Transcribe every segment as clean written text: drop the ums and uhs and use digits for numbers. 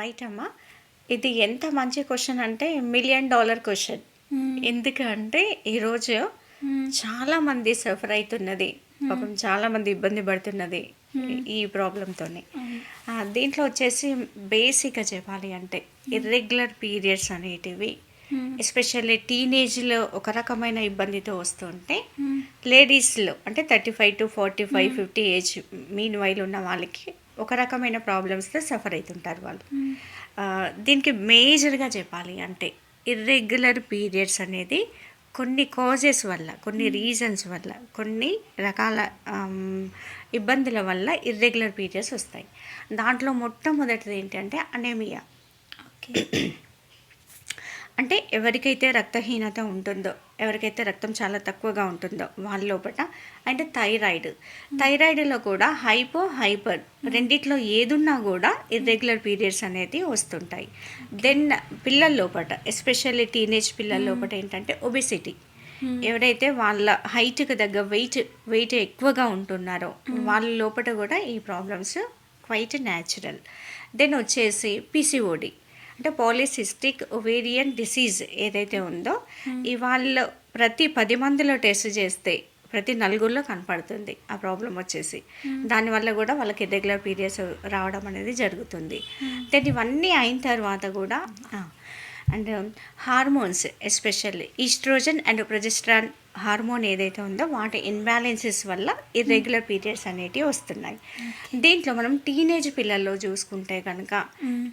Right అమ్మా. ఇది ఎంత మంచి క్వశ్చన్ అంటే $1,000,000 క్వశ్చన్. ఎందుకంటే ఈరోజు చాలామంది సఫర్ అవుతున్నది, పాపం చాలామంది ఇబ్బంది పడుతున్నది ఈ ప్రాబ్లంతోనే. దీంట్లో వచ్చేసి బేసిక్గా చెప్పాలి అంటే ఇర్రెగ్యులర్ పీరియడ్స్ అనేటివి ఎస్పెషల్లీ టీనేజ్లో ఒక రకమైన ఇబ్బందితో వస్తుంటే, లేడీస్లో అంటే 35 to 45, 50 ఏజ్ మీన్ వైల్ ఉన్న వాళ్ళకి ఒక రకమైన ప్రాబ్లమ్స్తో సఫర్ అవుతుంటారు వాళ్ళు. దీనికి మేజర్గా చెప్పాలి అంటే ఇర్రెగ్యులర్ పీరియడ్స్ అనేది కొన్ని కాజెస్ వల్ల, కొన్ని రీజన్స్ వల్ల, కొన్ని రకాల ఇబ్బందుల వల్ల ఇర్రెగ్యులర్ పీరియడ్స్ వస్తాయి. దాంట్లో మొట్టమొదటిది ఏంటంటే అనేమియా. ఓకే, అంటే ఎవరికైతే రక్తహీనత ఉంటుందో, ఎవరికైతే రక్తం చాలా తక్కువగా ఉంటుందో వాళ్ళ లోపల, అంటే థైరాయిడ్లో కూడా హైపర్ రెండిట్లో ఏదున్నా కూడా ఇర్రెగ్యులర్ పీరియడ్స్ అనేది వస్తుంటాయి. దెన్ పిల్లల లోపల, ఎస్పెషల్లీ టీనేజ్ పిల్లల లోపల ఏంటంటే ఒబెసిటీ. ఎవరైతే వాళ్ళ హైట్కి తగ్గ వెయిట్ ఎక్కువగా ఉంటున్నారో వాళ్ళ లోపల కూడా ఈ ప్రాబ్లమ్స్ క్వైట్ న్యాచురల్. దెన్ వచ్చేసి పిసిఓడి అంటే పాలిసిస్టిక్ ఒవేరియన్ డిసీజ్ ఏదైతే ఉందో, ఇవాళ ప్రతి 10 మందిలో టెస్ట్ చేస్తే ప్రతి 4 కనపడుతుంది ఆ ప్రాబ్లం వచ్చేసి. దానివల్ల కూడా వాళ్ళకి ఇర్రెగ్యులర్ పీరియడ్స్ రావడం అనేది జరుగుతుంది. దెన్ ఇవన్నీ అయిన తర్వాత కూడా and hormones, especially estrogen and progesterone hormone ఏదైతే ఉందో వాటి ఇన్బ్యాలెన్సెస్ వల్ల ఇర్రెగ్యులర్ పీరియడ్స్ అనేటివి వస్తున్నాయి. దీంట్లో మనం టీనేజ్ పిల్లల్లో చూసుకుంటే కనుక,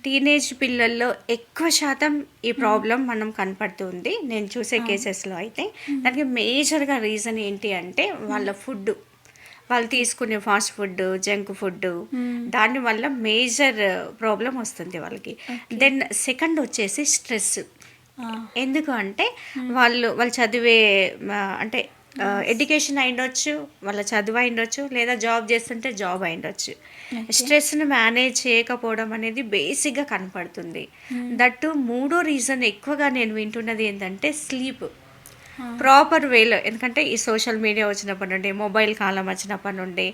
టీనేజ్ పిల్లల్లో ఎక్కువ శాతం ఈ ప్రాబ్లం మనం కనపడుతుంది నేను చూసే కేసెస్లో. అయితే దానికి మేజర్గా రీజన్ ఏంటి అంటే వాళ్ళ ఫుడ్, వాళ్ళు తీసుకునే ఫాస్ట్ ఫుడ్, జంక్ ఫుడ్, దానివల్ల మేజర్ ప్రాబ్లం వస్తుంది వాళ్ళకి. దెన్ సెకండ్ వచ్చేసి స్ట్రెస్. ఎందుకు అంటే వాళ్ళు చదివే అంటే ఎడ్యుకేషన్ అయిండొచ్చు, వాళ్ళ చదువు అయిండొచ్చు, లేదా జాబ్ చేస్తుంటే జాబ్ అయిండొచ్చు. స్ట్రెస్ని మేనేజ్ చేయకపోవడం అనేది బేసిక్గా కనపడుతుంది. దట్టు మూడో రీజన్ ఎక్కువగా నేను వింటున్నది ఏంటంటే స్లీప్. ప్రాపర్ వేలో, ఎందుకంటే ఈ సోషల్ మీడియా వచ్చినప్పటి నుండి, మొబైల్ కాలం వచ్చినప్పటి నుండి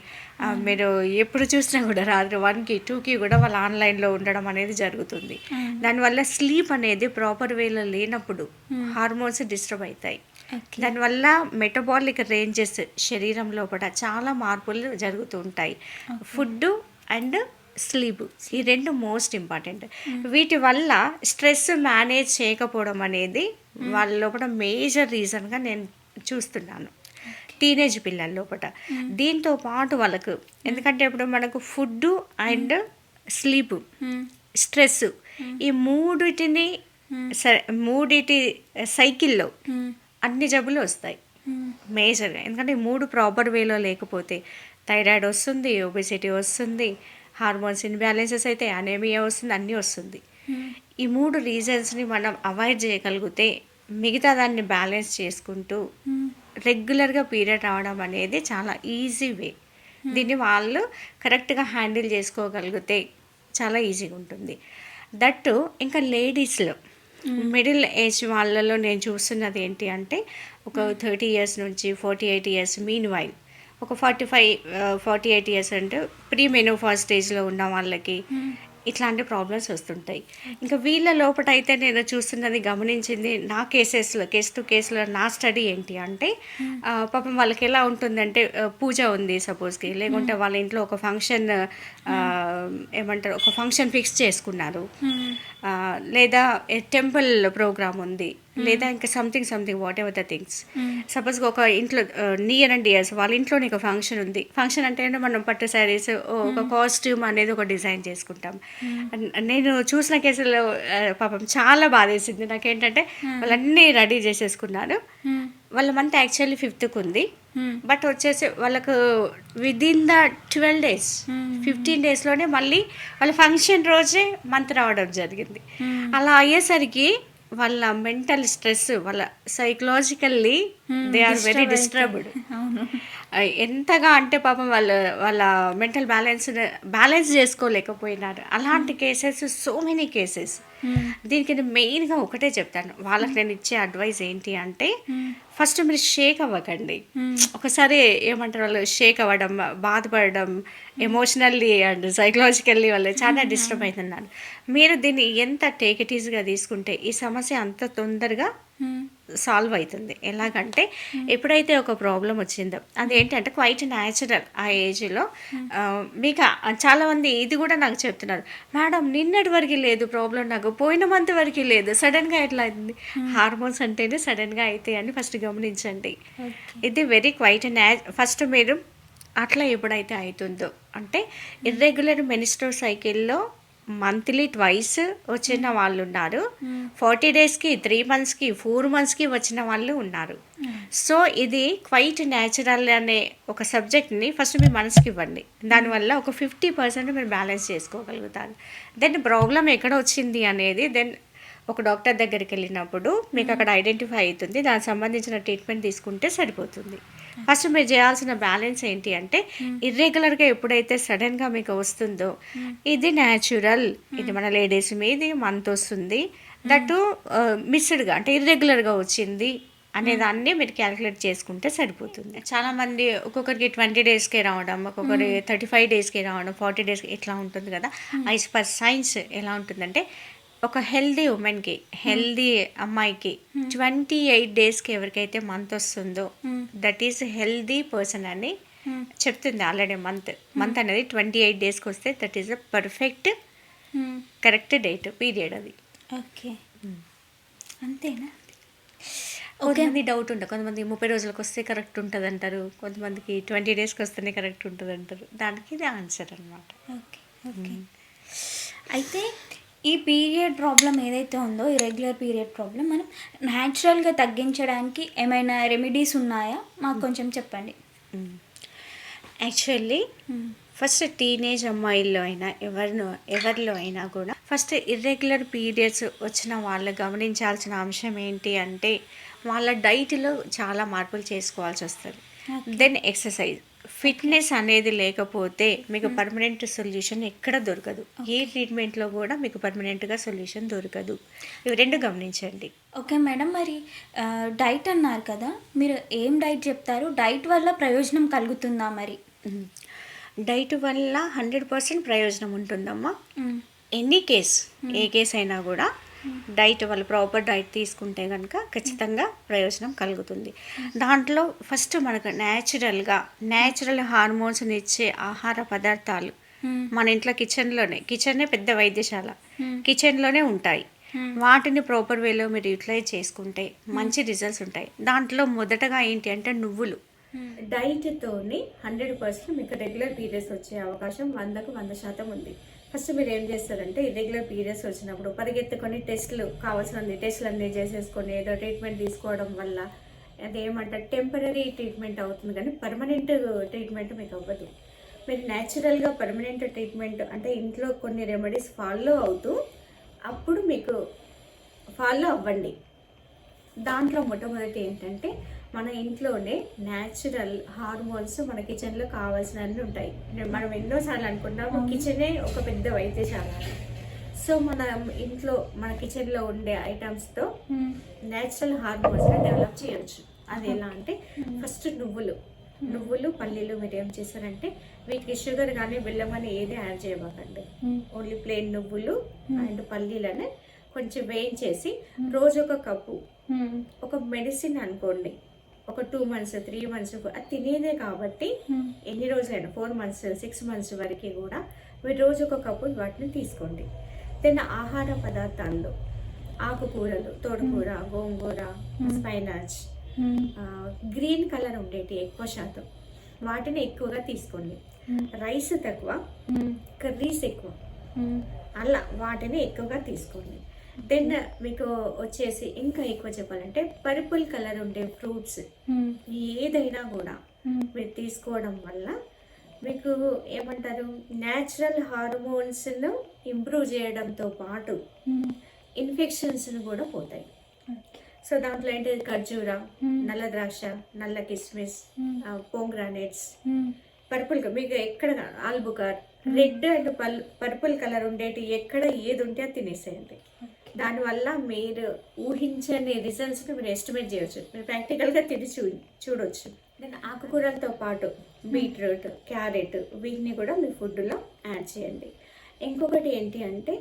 మీరు ఎప్పుడు చూసినా కూడా రాత్రి 1కి 2కి కూడా వాళ్ళు ఆన్లైన్లో ఉండడం అనేది జరుగుతుంది. దానివల్ల స్లీప్ అనేది ప్రాపర్ వేలో లేనప్పుడు హార్మోన్స్ డిస్టర్బ్ అవుతాయి. దానివల్ల మెటబాలిక్ రేంజెస్ శరీరం లోపల చాలా మార్పులు జరుగుతూ ఉంటాయి. ఫుడ్ అండ్ స్లీప్, ఈ రెండు మోస్ట్ ఇంపార్టెంట్. వీటి వల్ల స్ట్రెస్ మేనేజ్ చేయకపోవడం అనేది వాళ్ళ లోపల మేజర్ రీజన్గా నేను చూస్తున్నాను టీనేజ్ పిల్లల లోపల. దీంతో పాటు వాళ్ళకు, ఎందుకంటే ఇప్పుడు మనకు ఫుడ్ అండ్ స్లీప్, స్ట్రెస్, ఈ మూడిటి సైకిల్లో అన్ని జబ్బులు వస్తాయి మేజర్గా. ఎందుకంటే ఈ 3 ప్రాపర్ వేలో లేకపోతే థైరాయిడ్ వస్తుంది, ఒబెసిటీ వస్తుంది, హార్మోన్స్ ఇన్బ్యాలెన్సెస్ అయితే అనేమియా వస్తుంది, అన్నీ వస్తుంది. ఈ 3 రీజన్స్ని మనం అవాయిడ్ చేయగలిగితే మిగతా దాన్ని బ్యాలెన్స్ చేసుకుంటూ రెగ్యులర్గా పీరియడ్ రావడం అనేది చాలా ఈజీ వే. దీన్ని వాళ్ళు కరెక్ట్గా హ్యాండిల్ చేసుకోగలిగితే చాలా ఈజీగా ఉంటుంది. దట్టు ఇంకా లేడీస్లో మిడిల్ ఏజ్ వాళ్ళలో నేను చూస్తున్నది ఏంటి అంటే ఒక 30 years నుంచి 48 years మీన్ వైల్, ఒక 45-48 years అంటే ప్రీ మెనోపాజ్ స్టేజ్లో ఉన్న వాళ్ళకి ఇట్లాంటి ప్రాబ్లమ్స్ వస్తుంటాయి. ఇంకా వీళ్ళ లోపల అయితే నేను చూస్తున్నది, గమనించింది నా కేస్ టు కేసులో నా స్టడీ ఏంటి అంటే, పాపం వాళ్ళకి ఎలా ఉంటుందంటే పూజ ఉంది సపోజ్కి, లేకుంటే వాళ్ళ ఇంట్లో ఒక ఫంక్షన్ ఏమంటారు, ఒక ఫంక్షన్ ఫిక్స్ చేసుకున్నారు, లేదా టెంపుల్ ప్రోగ్రామ్ ఉంది, లేదా ఇంకా something whatever the things. సపోజ్గా ఒక ఇంట్లో నియర్ అండ్ ఇయర్స్ వాళ్ళ ఇంట్లోనే ఒక ఫంక్షన్ ఉంది. ఫంక్షన్ అంటే మనం పట్టు శారీస్, ఒక కాస్ట్యూమ్ అనేది ఒక డిజైన్ చేసుకుంటాం. నేను చూసిన కేసులో పాపం చాలా బాధేసింది నాకేంటంటే, వాళ్ళన్నీ రెడీ చేసేసుకున్నారు. వాళ్ళ మంత్ యాక్చువల్లీ 5th ఉంది, బట్ వచ్చేసి వాళ్ళకు విదిన్ ద 12 days 15 daysలోనే మళ్ళీ వాళ్ళ ఫంక్షన్ రోజే మంత్ రావడం జరిగింది. అలా అయ్యేసరికి వాళ్ళ మెంటల్ స్ట్రెస్, వాళ్ళ psychologically they are very disturbed. అవును. ఎంతగా అంటే పాపం వాళ్ళ మెంటల్ బ్యాలెన్స్ చేసుకోలేకపోయినారు. అలాంటి కేసెస్, సో మెనీ కేసెస్. దీనికి నేను మెయిన్గా ఒకటే చెప్తాను, వాళ్ళకి నేను ఇచ్చే అడ్వైస్ ఏంటి అంటే, ఫస్ట్ మీరు షేక్ అవ్వకండి. ఒకసారి ఏమంటారు, వాళ్ళు షేక్ అవ్వడం, బాధపడడం, ఎమోషనల్లీ అండ్ సైకలాజికల్లీ వాళ్ళు చాలా డిస్టర్బ్ అవుతున్నారు. మీరు దీన్ని ఎంత టేక్ ఇట్ ఈజీగా తీసుకుంటే ఈ సమస్య అంత తొందరగా సాల్వ్ అవుతుంది. ఎలాగంటే ఎప్పుడైతే ఒక ప్రాబ్లం వచ్చిందో అదేంటంటే క్వైట్ న్యాచురల్. ఆ ఏజ్లో మీకు చాలామంది ఇది కూడా నాకు చెప్తున్నారు, మేడం నిన్నటి వరకు లేదు ప్రాబ్లం, నాకు పోయిన మంత్ వరకు లేదు, సడన్గా ఎట్లా అయింది. హార్మోన్స్ అంటేనే సడన్గా అవుతాయి అని ఫస్ట్ గమనించండి. ఇది వెరీ క్వైట్ ఫస్ట్ మీరు అట్లా ఎప్పుడైతే అవుతుందో అంటే ఇర్రెగ్యులర్ మెనిస్ట్రల్ సైకిల్లో మంత్లీ ట్వైస్ వచ్చిన వాళ్ళు ఉన్నారు, 40 డేస్కి, 3 మంత్స్కి, 4 మంత్స్కి వచ్చిన వాళ్ళు ఉన్నారు. సో ఇది క్వైట్ న్యాచురల్ అనే ఒక సబ్జెక్ట్ని ఫస్ట్ మీ మనసుకి ఇవ్వండి. దానివల్ల ఒక 50% మీరు బ్యాలెన్స్ చేసుకోగలుగుతారు. దెన్ ప్రాబ్లం ఎక్కడ వచ్చింది అనేది ఒక డాక్టర్ దగ్గరికి వెళ్ళినప్పుడు మీకు అక్కడ ఐడెంటిఫై అవుతుంది, దానికి సంబంధించిన ట్రీట్మెంట్ తీసుకుంటే సరిపోతుంది. ఫస్ట్ మీరు చేయాల్సిన బ్యాలెన్స్ ఏంటి అంటే, ఇర్రెగ్యులర్గా ఎప్పుడైతే సడన్గా మీకు వస్తుందో ఇది న్యాచురల్, ఇది మన లేడీస్ మీద మంత్ వస్తుంది, దట్టు మిస్డ్గా అంటే ఇర్రెగ్యులర్గా వచ్చింది అనేదాన్ని మీరు క్యాలిక్యులేట్ చేసుకుంటే సరిపోతుంది. చాలామంది ఒక్కొక్కరికి 20 డేస్కే రావడం, ఒక్కొక్కరి 35 డేస్కే రావడం, 40 డేస్కి ఇట్లా ఉంటుంది కదా. యాజ్ పర్ సైన్స్ ఎలా ఉంటుందంటే, ఒక హెల్దీ ఉమెన్కి, హెల్దీ అమ్మాయికి 28 డేస్కి ఎవరికైతే మంత్ వస్తుందో దట్ ఈస్ హెల్దీ పర్సన్ అని చెప్తుంది ఆల్రెడీ. మంత్ అనేది 28 డేస్కి వస్తే that is a perfect correct date period అది. ఓకే, అంతేనా? కొంతమంది డౌట్ ఉంటుంది, కొంతమంది 30 రోజులకు వస్తే కరెక్ట్ ఉంటుంది అంటారు, కొంతమందికి 20 డేస్కి వస్తేనే కరెక్ట్ ఉంటుంది అంటారు. దానికి ఇది ఆన్సర్ అనమాట. Okay okay. అయితే ఈ పీరియడ్ ప్రాబ్లం ఏదైతే ఉందో, ఈ రెగ్యులర్ పీరియడ్ ప్రాబ్లం మనం న్యాచురల్గా తగ్గించడానికి ఏమైనా రెమెడీస్ ఉన్నాయా? మాకు కొంచెం చెప్పండి. యాక్చువల్లీ ఫస్ట్ టీనేజ్ అమ్మాయిల్లో అయినా ఎవరిలో అయినా కూడా ఫస్ట్ ఇర్రెగ్యులర్ పీరియడ్స్ వచ్చిన వాళ్ళు గమనించాల్సిన అంశం ఏంటి అంటే, వాళ్ళ డైట్లో చాలా మార్పులు చేసుకోవాల్సి వస్తుంది. దెన్ ఎక్సర్సైజ్, ఫిట్నెస్ అనేది లేకపోతే మీకు పర్మనెంట్ సొల్యూషన్ ఎక్కడ దొరకదు. ఏ ట్రీట్మెంట్లో కూడా మీకు పర్మనెంట్గా సొల్యూషన్ దొరకదు. ఇవి రెండు గమనించండి. ఓకే మేడం, మరి డైట్ అన్నారు కదా, మీరు ఏం డైట్ చెప్తారు? డైట్ వల్ల ప్రయోజనం కలుగుతుందా? మరి డైట్ వల్ల 100% ప్రయోజనం ఉంటుందమ్మా. ఎనీ కేస్, ఏ కేస్ అయినా కూడా డైట్ వల్ల ప్రాపర్ డైట్ తీసుకుంటే కనుక ఖచ్చితంగా ప్రయోజనం కలుగుతుంది. దాంట్లో ఫస్ట్ మనకు న్యాచురల్ హార్మోన్స్ని ఇచ్చే ఆహార పదార్థాలు మన ఇంట్లో కిచెన్నే పెద్ద వైద్యశాల, కిచెన్లోనే ఉంటాయి. వాటిని ప్రాపర్ వేలో మీరు యూటిలైజ్ చేసుకుంటే మంచి రిజల్ట్స్ ఉంటాయి. దాంట్లో మొదటగా ఏంటి అంటే నువ్వులు. డైట్తోని 100% మీకు రెగ్యులర్ పీరియడ్స్ వచ్చే అవకాశం 100కు 100% ఉంది. ఫస్ట్ మీరు ఏం చేస్తారంటే, ఇర్రెగ్యులర్ పీరియడ్స్ వచ్చినప్పుడు పరిగెత్తుకొని టెస్టులు కావాల్సిన టెస్టులు అన్నీ చేసేసుకొని ఏదో ట్రీట్మెంట్ తీసుకోవడం వల్ల అదేమంటారు టెంపరీ ట్రీట్మెంట్ అవుతుంది, కానీ పర్మనెంట్ ట్రీట్మెంట్ మీకు అవ్వదు. మీరు న్యాచురల్గా పర్మనెంట్ ట్రీట్మెంట్ అంటే ఇంట్లో కొన్ని రెమెడీస్ ఫాలో అవుతూ అప్పుడు మీకు ఫాలో అవ్వండి. దాంట్లో మొట్టమొదటి ఏంటంటే, మన ఇంట్లోనే న్యాచురల్ హార్మోన్స్ మన కిచెన్లో కావాల్సినవి ఉంటాయి. మనం ఎన్నోసార్లు అనుకుంటాము కిచెనే ఒక పెద్ద వైద్యశాల. సో మన ఇంట్లో మన కిచెన్లో ఉండే ఐటమ్స్తో న్యాచురల్ హార్మోన్స్ని డెవలప్ చేయొచ్చు. అది ఎలా అంటే, ఫస్ట్ నువ్వులు పల్లీలు మీరు ఏం చేస్తారంటే, వీటికి షుగర్ కానీ బెల్లం కానీ ఏది యాడ్ చేయబాకండి. ఓన్లీ ప్లెయిన్ నువ్వులు అండ్ పల్లీలని కొంచెం వేయించేసి రోజు ఒక కప్పు, ఒక మెడిసిన్ అనుకోండి, ఒక 2 months 3 months అది తినేదే కాబట్టి ఎన్ని రోజులైనా 4 months 6 months వరకు కూడా మీరు రోజు ఒక కప్పు వాటిని తీసుకోండి. దెన్ ఆహార పదార్థాల్లో ఆకుకూరలు, తోటకూర, గోంగూర, స్పైనాచ్, గ్రీన్ కలర్ ఉండేటి ఎక్కువ శాతం వాటిని ఎక్కువగా తీసుకోండి. రైస్ తక్కువ, కర్రీస్ ఎక్కువ, అలా వాటిని ఎక్కువగా తీసుకోండి. దెన్ మీకు వచ్చేసి ఇంకా ఎక్కువ చెప్పాలంటే పర్పుల్ కలర్ ఉండే ఫ్రూట్స్ ఏదైనా కూడా మీరు తీసుకోవడం వల్ల మీకు ఏమంటారు న్యాచురల్ హార్మోన్స్ను ఇంప్రూవ్ చేయడంతో పాటు ఇన్ఫెక్షన్స్ను కూడా పోతాయి. సో దాంట్లో ఏంటి ఖర్జూర, నల్ల ద్రాక్ష, నల్ల కిస్మిస్, పోంగ్రానైట్స్, పర్పుల్ మీకు ఎక్కడ ఆల్బుకార్, రెడ్ అండ్ పర్పుల్ కలర్ ఉండేటి ఎక్కడ ఏది ఉంటే అది తినేసేయండి. దానివల్ల మీరు ఊహించని రిజల్ట్స్ని మీరు ఎస్టిమేట్ చేయొచ్చు, మీరు ప్రాక్టికల్గా తిని చూడొచ్చు. నేను ఆకుకూరలతో పాటు బీట్రూట్, క్యారెట్ వీటిని కూడా మీ ఫుడ్లో యాడ్ చేయండి. ఇంకొకటి ఏంటి అంటే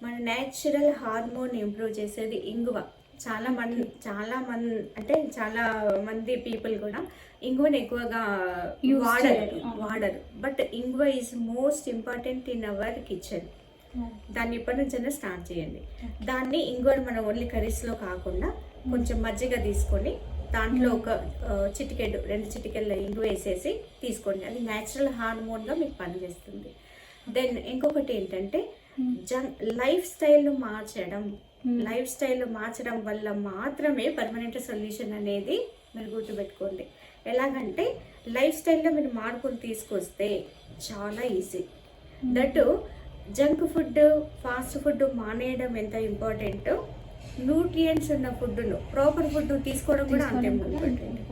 మన న్యాచురల్ హార్మోన్ ఇంప్రూవ్ చేసేది ఇంగువ. చాలా మంది పీపుల్ కూడా ఇంగువని ఎక్కువగా వాడరు. బట్ ఇంగువ is most important in our kitchen. దాన్ని ఇప్పటి నుంచైనా స్టార్ట్ చేయండి. దాన్ని ఇంగువని మనం ఓన్లీ కర్రీస్లో కాకుండా కొంచెం మజ్జిగ తీసుకొని దాంట్లో ఒక చిటికెడు 2 చిటికెళ్ళ ఇంగువ వేసేసి తీసుకోండి. అది న్యాచురల్ హార్మోన్గా మీకు పనిచేస్తుంది. దెన్ ఇంకొకటి ఏంటంటే లైఫ్ స్టైల్ మార్చడం వల్ల మాత్రమే పర్మనెంట్ సొల్యూషన్ అనేది మీరు గుర్తుపెట్టుకోండి. ఎలాగంటే లైఫ్ స్టైల్లో మీరు మార్పులు తీసుకొస్తే చాలా easy. That junk food, fast food మానేయడం ఎంత ఇంపార్టెంటో న్యూట్రియంట్స్ ఉన్న ఫుడ్ను ప్రాపర్ ఫుడ్ తీసుకోవడం కూడా అంతే ఇంపార్టెంట్.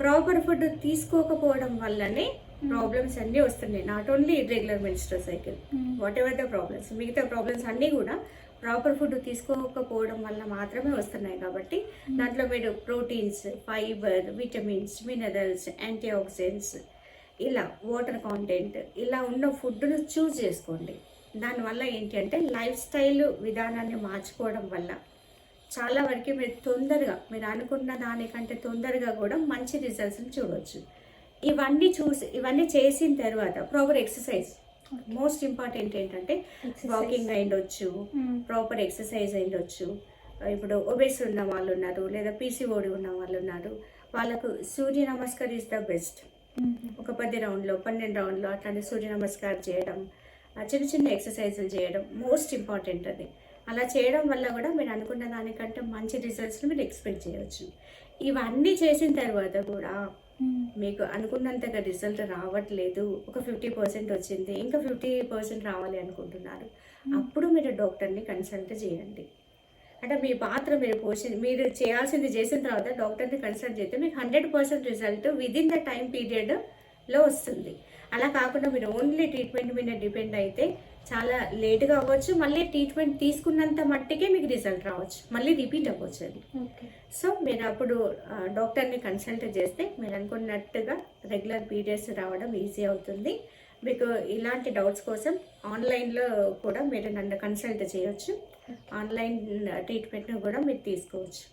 ప్రాపర్ ఫుడ్ తీసుకోకపోవడం వల్లనే ప్రాబ్లమ్స్ అన్నీ వస్తున్నాయి. Not only irregular menstrual cycle, what ever the problems, మిగతా ప్రాబ్లమ్స్ అన్నీ కూడా ప్రాపర్ ఫుడ్ తీసుకోకపోవడం వల్ల మాత్రమే వస్తున్నాయి. కాబట్టి దాంట్లో మీరు proteins, fibre, vitamins, minerals, anti oxidants, ఇలా వాటర్ కాంటెంట్ ఇలా ఉన్న ఫుడ్ను చూస్ చేసుకోండి. దానివల్ల ఏంటి అంటే లైఫ్ స్టైల్ విధానాన్ని మార్చుకోవడం వల్ల చాలా వరకు మీరు అనుకున్న దానికంటే తొందరగా కూడా మంచి రిజల్ట్స్ని చూడవచ్చు. ఇవన్నీ చేసిన తర్వాత ప్రాపర్ ఎక్సర్సైజ్, మోస్ట్ ఇంపార్టెంట్ ఏంటంటే వాకింగ్ అయిండొచ్చు, ప్రాపర్ ఎక్సర్సైజ్ అయిండొచ్చు. ఇప్పుడు ఒబేస్ ఉన్న వాళ్ళు ఉన్నారు, లేదా పీసీఓడి ఉన్న వాళ్ళు ఉన్నారు, వాళ్ళకు సూర్య నమస్కార్ ఈజ్ ద బెస్ట్. ఒక 10 రౌండ్లో 12 రౌండ్లో అట్లాంటి సూర్య నమస్కారం చేయడం, చిన్న చిన్న ఎక్సర్సైజులు చేయడం మోస్ట్ ఇంపార్టెంట్. అది అలా చేయడం వల్ల కూడా మీరు అనుకున్న దానికంటే మంచి రిజల్ట్స్ని మీరు ఎక్స్పెక్ట్ చేయవచ్చు. ఇవన్నీ చేసిన తర్వాత కూడా మీకు అనుకున్నంతగా రిజల్ట్ రావట్లేదు, ఒక 50% వచ్చింది, ఇంకా 50% రావాలి అనుకుంటున్నారు, అప్పుడు మీరు డాక్టర్ని కన్సల్ట్ చేయండి. అంటే మీ పాత్ర మీరు చేయాల్సింది చేసిన తర్వాత డాక్టర్ని కన్సల్ట్ చేస్తే మీకు 100% రిజల్ట్ విదిన్ ద టైం పీరియడ్లో వస్తుంది. అలా కాకుండా మీరు ఓన్లీ ట్రీట్మెంట్ మీద డిపెండ్ అయితే చాలా లేట్గా అవ్వచ్చు, మళ్ళీ ట్రీట్మెంట్ తీసుకున్నంత మట్టికే మీకు రిజల్ట్ రావచ్చు, మళ్ళీ రిపీట్ అవ్వచ్చు అది. సో మీరు అప్పుడు డాక్టర్ని కన్సల్ట్ చేస్తే మీరు అనుకున్నట్టుగా రెగ్యులర్ పీరియడ్స్ రావడం ఈజీ అవుతుంది. మీకు ఇలాంటి డౌట్స్ కోసం ఆన్లైన్లో కూడా మీరు నన్ను కన్సల్ట్ చేయొచ్చు, ఆన్లైన్ ట్రీట్మెంట్ను కూడా మీరు తీసుకోవచ్చు.